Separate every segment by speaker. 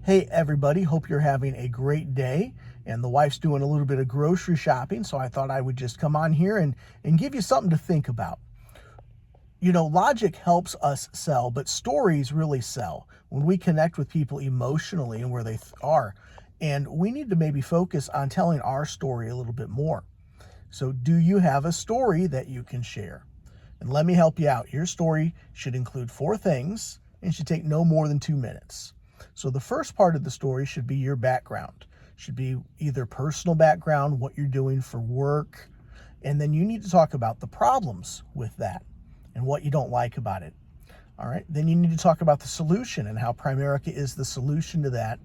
Speaker 1: Hey everybody, hope you're having a great day. And the wife's doing a little bit of grocery shopping, so I thought I would just come on here and give you something to think about. Logic helps us sell, but stories really sell when we connect with people emotionally and where they are. And we need to maybe focus on telling our story a little bit more. So, do you have a story that you can share? And let me help you out. Your story should include 4 things and should take no more than 2 minutes. So the first part of the story should be your background. Should be either personal background, what you're doing for work, and then you need to talk about the problems with that and what you don't like about it. All right. Then you need to talk about the solution and how Primerica is the solution to that.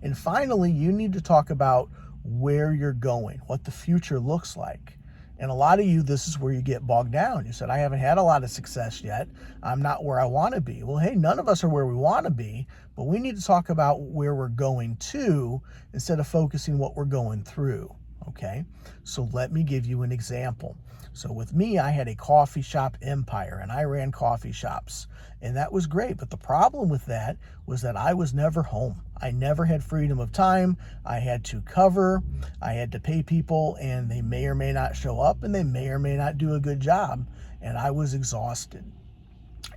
Speaker 1: And finally, you need to talk about where you're going, what the future looks like. And a lot of you, this is where you get bogged down. You said, I haven't had a lot of success yet. I'm not where I want to be. Well, hey, none of us are where we want to be, but we need to talk about where we're going to instead of focusing what we're going through. Okay, so let me give you an example. So with me, I had a coffee shop empire and I ran coffee shops, and that was great. But the problem with that was that I was never home. I never had freedom of time. I had to cover, I had to pay people, and they may or may not show up and they may or may not do a good job. And I was exhausted.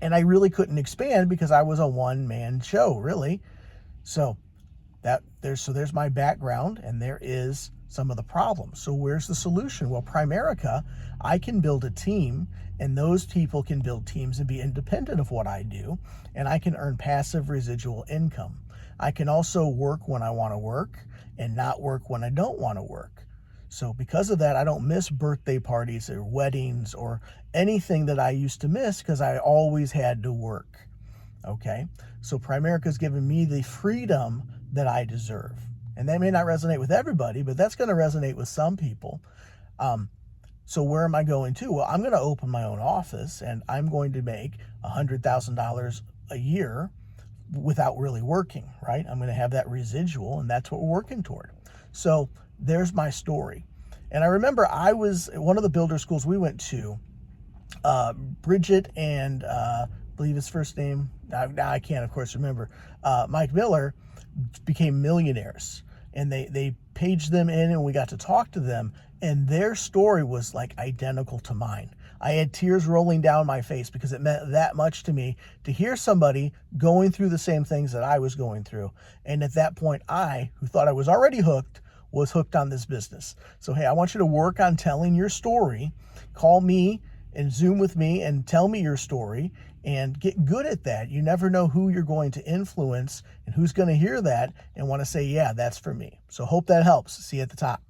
Speaker 1: And I really couldn't expand because I was a one-man show, really. So there's my background, and there is some of the problems. So where's the solution? Well, Primerica, I can build a team, and those people can build teams and be independent of what I do, and I can earn passive residual income. I can also work when I want to work and not work when I don't want to work. So because of that, I don't miss birthday parties or weddings or anything that I used to miss because I always had to work. Okay, so Primerica's given me the freedom that I deserve. And that may not resonate with everybody, but that's going to resonate with some people. So where am I going to? Well, I'm going to open my own office, and I'm going to make $100,000 a year without really working, right? I'm going to have that residual, and that's what we're working toward. So there's my story. And I remember I was at one of the builder schools we went to, Bridget and I believe his first name, now I can't, of course, remember, Mike Miller, became millionaires. And they paged them in, and we got to talk to them, and their story was like identical to mine. I had tears rolling down my face because it meant that much to me to hear somebody going through the same things that I was going through. And at that point, I, who thought I was already hooked, was hooked on this business. So, hey, I want you to work on telling your story. Call me and Zoom with me and tell me your story and get good at that. You never know who you're going to influence and who's going to hear that and want to say, yeah, that's for me. So hope that helps. See you at the top.